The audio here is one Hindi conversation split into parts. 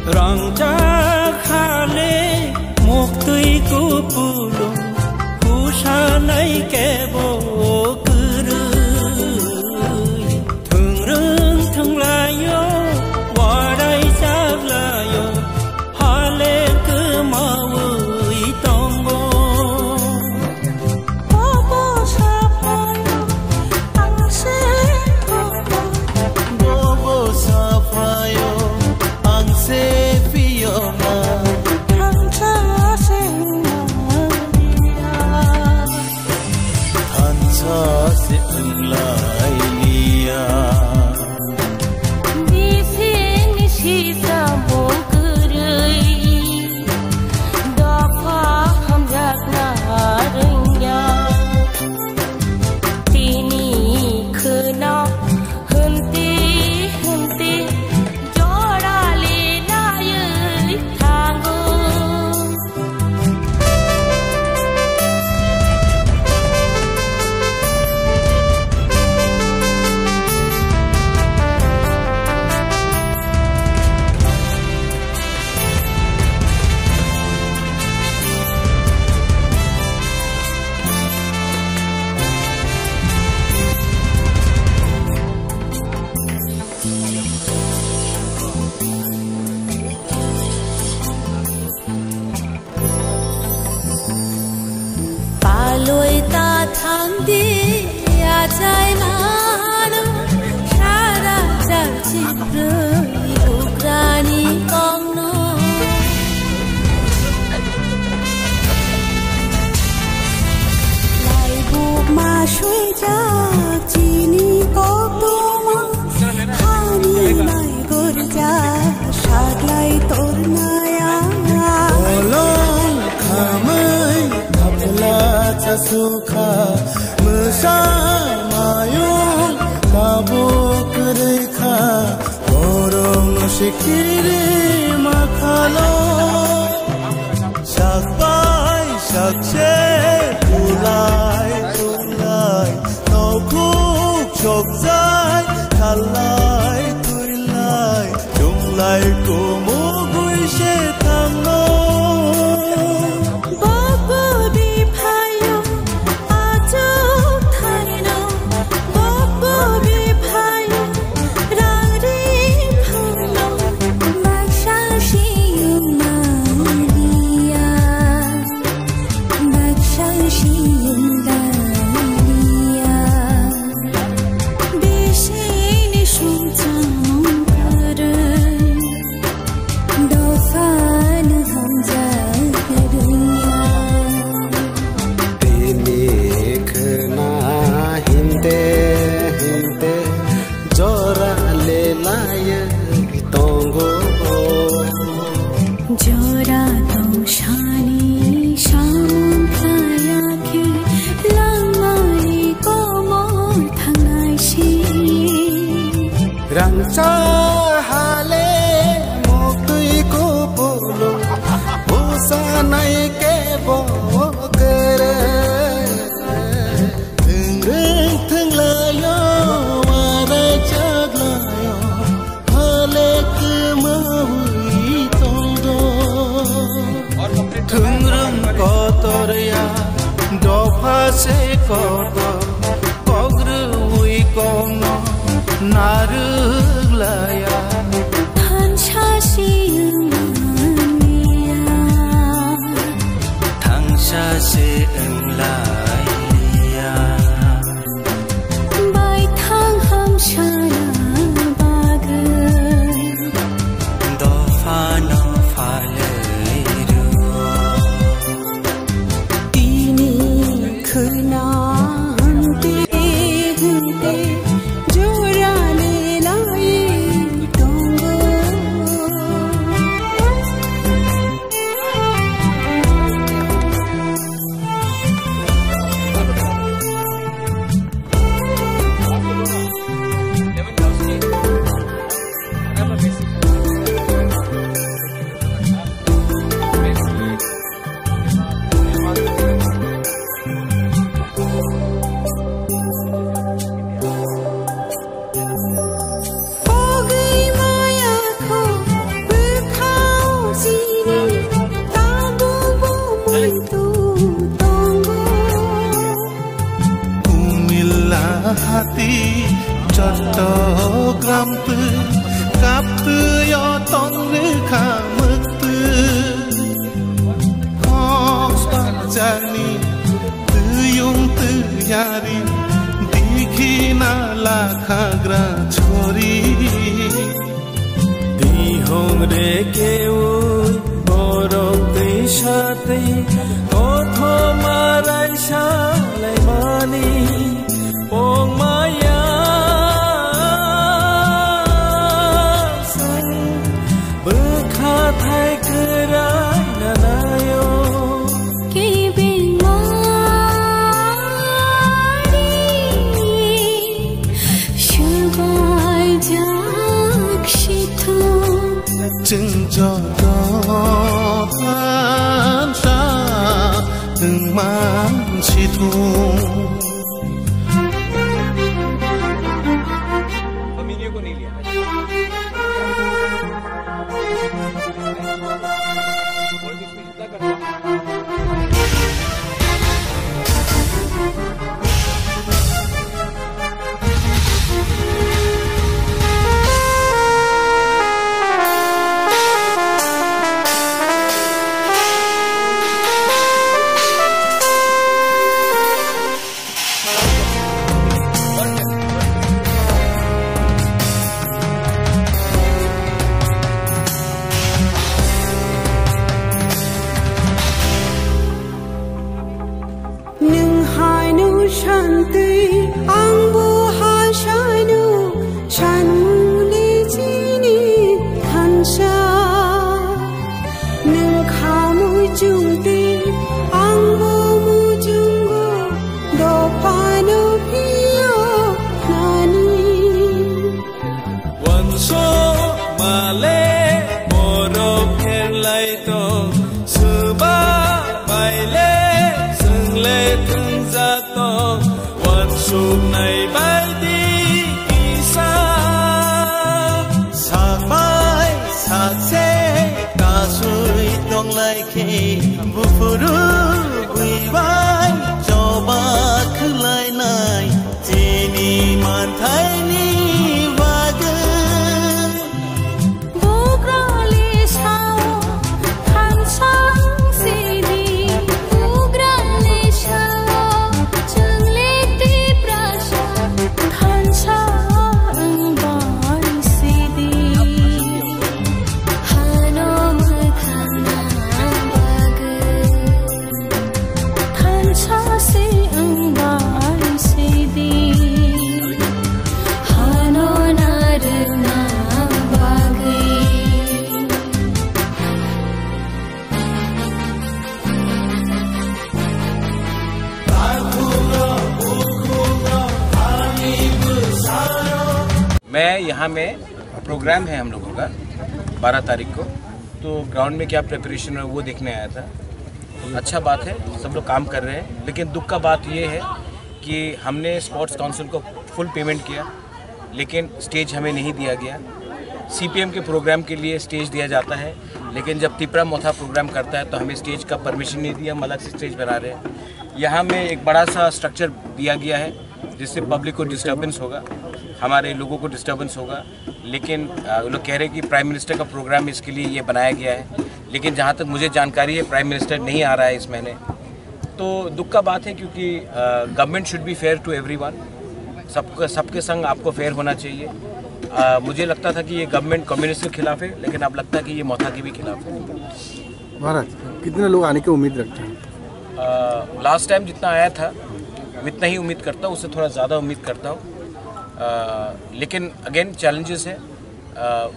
Rangja khale moktui kupulo kusanai kebo kurui Tungrung tunglayo warai saglayo hale kemawui tombo Bobo sapayo angse Bobo sapayo angse fiona Rangja sengaria Hansa se unlai nia Bising sisa bokurui Dafa hamjak narengya Tini khna hunti hunti jora le nayai thango Paloi ta thangdi ajai mano shara chalchitra ukrani kongno lai buk ma shui jak chini kokuma hani mai gorja shaglai tornaya Olong khamai khapla chasukha musa mayung kabuk rekha orong shikiri makhalo shakpai shakche ulai ulai nokuk chokzai thalai tuilai junglai kumugui she thamno Bobo di phayo ajo thaino Bobo di phayo rari phalo Baksha shiyung maria Baksha shiyung daria Bishini shumchang karun Dofan hamza karunya Khna hinde hinde jora le laya tongo Jora tong shani sham kaya khir langmai komo thangai shi rangcha hale moktui ko polo usa nai ke bo kare thing thing la yo mare chaglayo hale ke mahui tondo thungrung kotorya dofa se koto kogru ui kono naruglayo यारी देखी नाला खाग्रा छोरी दिहों रे केउ बरफ दैसाते कथो माराय सालाय मानि पं माया सन बोखाथाय गोराय नानायो Chừng cho đó han sa từng mang chi thu familia को नहीं लिया मैं यहाँ में प्रोग्राम है हम लोगों का 12 तारीख को, तो ग्राउंड में क्या प्रिपरेशन है वो देखने आया था। अच्छा बात है, सब लोग काम कर रहे हैं, लेकिन दुख का बात ये है कि हमने स्पोर्ट्स काउंसिल को फुल पेमेंट किया, लेकिन स्टेज हमें नहीं दिया गया। सीपीएम के प्रोग्राम के लिए स्टेज दिया जाता है, लेकिन जब तिपरा मोथा प्रोग्राम करता है तो हमें स्टेज का परमिशन नहीं दिया, हम अलग से स्टेज बना रहे हैं। यहाँ में एक बड़ा सा स्ट्रक्चर दिया गया है जिससे पब्लिक को डिस्टर्बेंस होगा, हमारे लोगों को डिस्टर्बेंस होगा, लेकिन वो लोग कह रहे हैं कि प्राइम मिनिस्टर का प्रोग्राम इसके लिए ये बनाया गया है, लेकिन जहाँ तक मुझे जानकारी है प्राइम मिनिस्टर नहीं आ रहा है इस महीने। तो दुख का बात है, क्योंकि government should be fair to everyone, सबके संग आपको फेयर होना चाहिए। मुझे लगता था कि ये गवर्नमेंट कम्युनिस्ट के खिलाफ है, लेकिन अब लगता है कि ये मोथा के भी खिलाफ है। महाराज कितने लोग आने की उम्मीद रखते हैं? लास्ट टाइम जितना आया था इतना ही उम्मीद करता हूँ, उससे थोड़ा ज़्यादा उम्मीद करता हूँ, लेकिन अगेन चैलेंजेस है।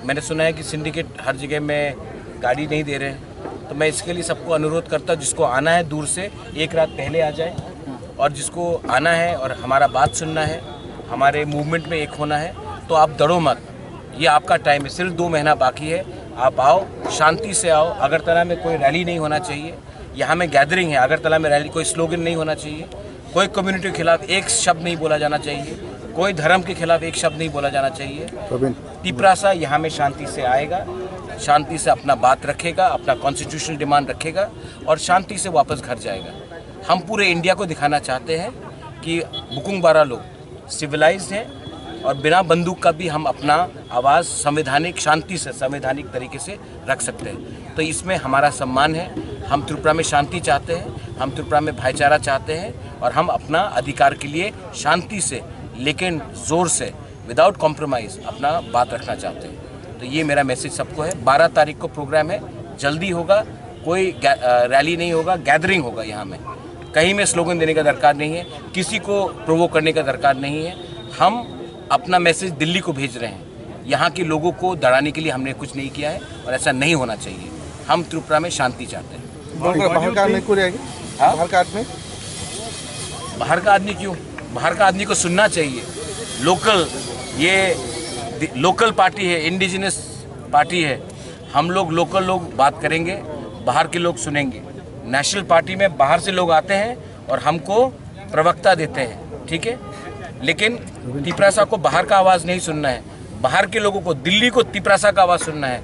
मैंने सुना है कि सिंडिकेट हर जगह में गाड़ी नहीं दे रहे हैं, तो मैं इसके लिए सबको अनुरोध करता हूँ, जिसको आना है दूर से एक रात पहले आ जाए, और जिसको आना है और हमारा बात सुनना है, हमारे मूवमेंट में एक होना है, तो आप डरो मत, ये आपका टाइम है, सिर्फ 2 महीना बाकी है, आप आओ, शांति से आओ। अगरतला में कोई रैली नहीं होना चाहिए, यहाँ में गैदरिंग है, अगरतला में रैली, कोई स्लोगन नहीं होना चाहिए, कोई कम्युनिटी के खिलाफ एक शब्द नहीं बोला जाना चाहिए, कोई धर्म के खिलाफ एक शब्द नहीं बोला जाना चाहिए। तिपरासा यहाँ में शांति से आएगा, शांति से अपना बात रखेगा, अपना कॉन्स्टिट्यूशनल डिमांड रखेगा और शांति से वापस घर जाएगा। हम पूरे इंडिया को दिखाना चाहते हैं कि बुकुंग बारा लोग सिविलाइज्ड हैं और बिना बंदूक का भी हम अपना आवाज़ संवैधानिक शांति से, संवैधानिक तरीके से रख सकते हैं। तो इसमें हमारा सम्मान है। हम त्रिपुरा में शांति चाहते हैं, हम त्रिपुरा में भाईचारा चाहते हैं और हम अपना अधिकार के लिए शांति से लेकिन ज़ोर से, विदाउट कॉम्प्रोमाइज़ अपना बात रखना चाहते हैं। तो ये मेरा मैसेज सबको है। 12 तारीख को प्रोग्राम है, जल्दी होगा, कोई रैली नहीं होगा, गैदरिंग होगा। यहाँ में कहीं में स्लोगन देने का दरकार नहीं है, किसी को प्रोवोक करने का दरकार नहीं है। हम अपना मैसेज दिल्ली को भेज रहे हैं। यहाँ के लोगों को दड़ाने के लिए हमने कुछ नहीं किया है और ऐसा नहीं होना चाहिए। हम त्रिपुरा में शांति चाहते हैं। बाहर का आदमी को रहेगी? बाहर का आदमी? बाहर का आदमी क्यों? बाहर का आदमी को सुनना चाहिए। लोकल, ये लोकल पार्टी है, इंडिजिनस पार्टी है। हम लोग लोकल लोग बात करेंगे, बाहर के लोग सुनेंगे। नेशनल पार्टी में बाहर से लोग आते हैं और हमको प्रवक्ता देते हैं, ठीक है। लेकिन तिपरासा को बाहर का आवाज़ नहीं सुनना है, बाहर के लोगों को, दिल्ली को तिपरासा का आवाज़ सुनना है,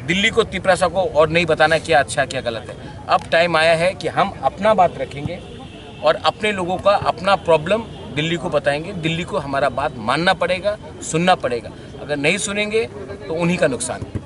दिल्ली को तिपरासा को और नहीं बताना क्या अच्छा क्या गलत है। अब टाइम आया है कि हम अपना बात रखेंगे और अपने लोगों का अपना प्रॉब्लम दिल्ली को बताएंगे। दिल्ली को हमारा बात मानना पड़ेगा, सुनना पड़ेगा। अगर नहीं सुनेंगे तो उन्हीं का नुकसान है।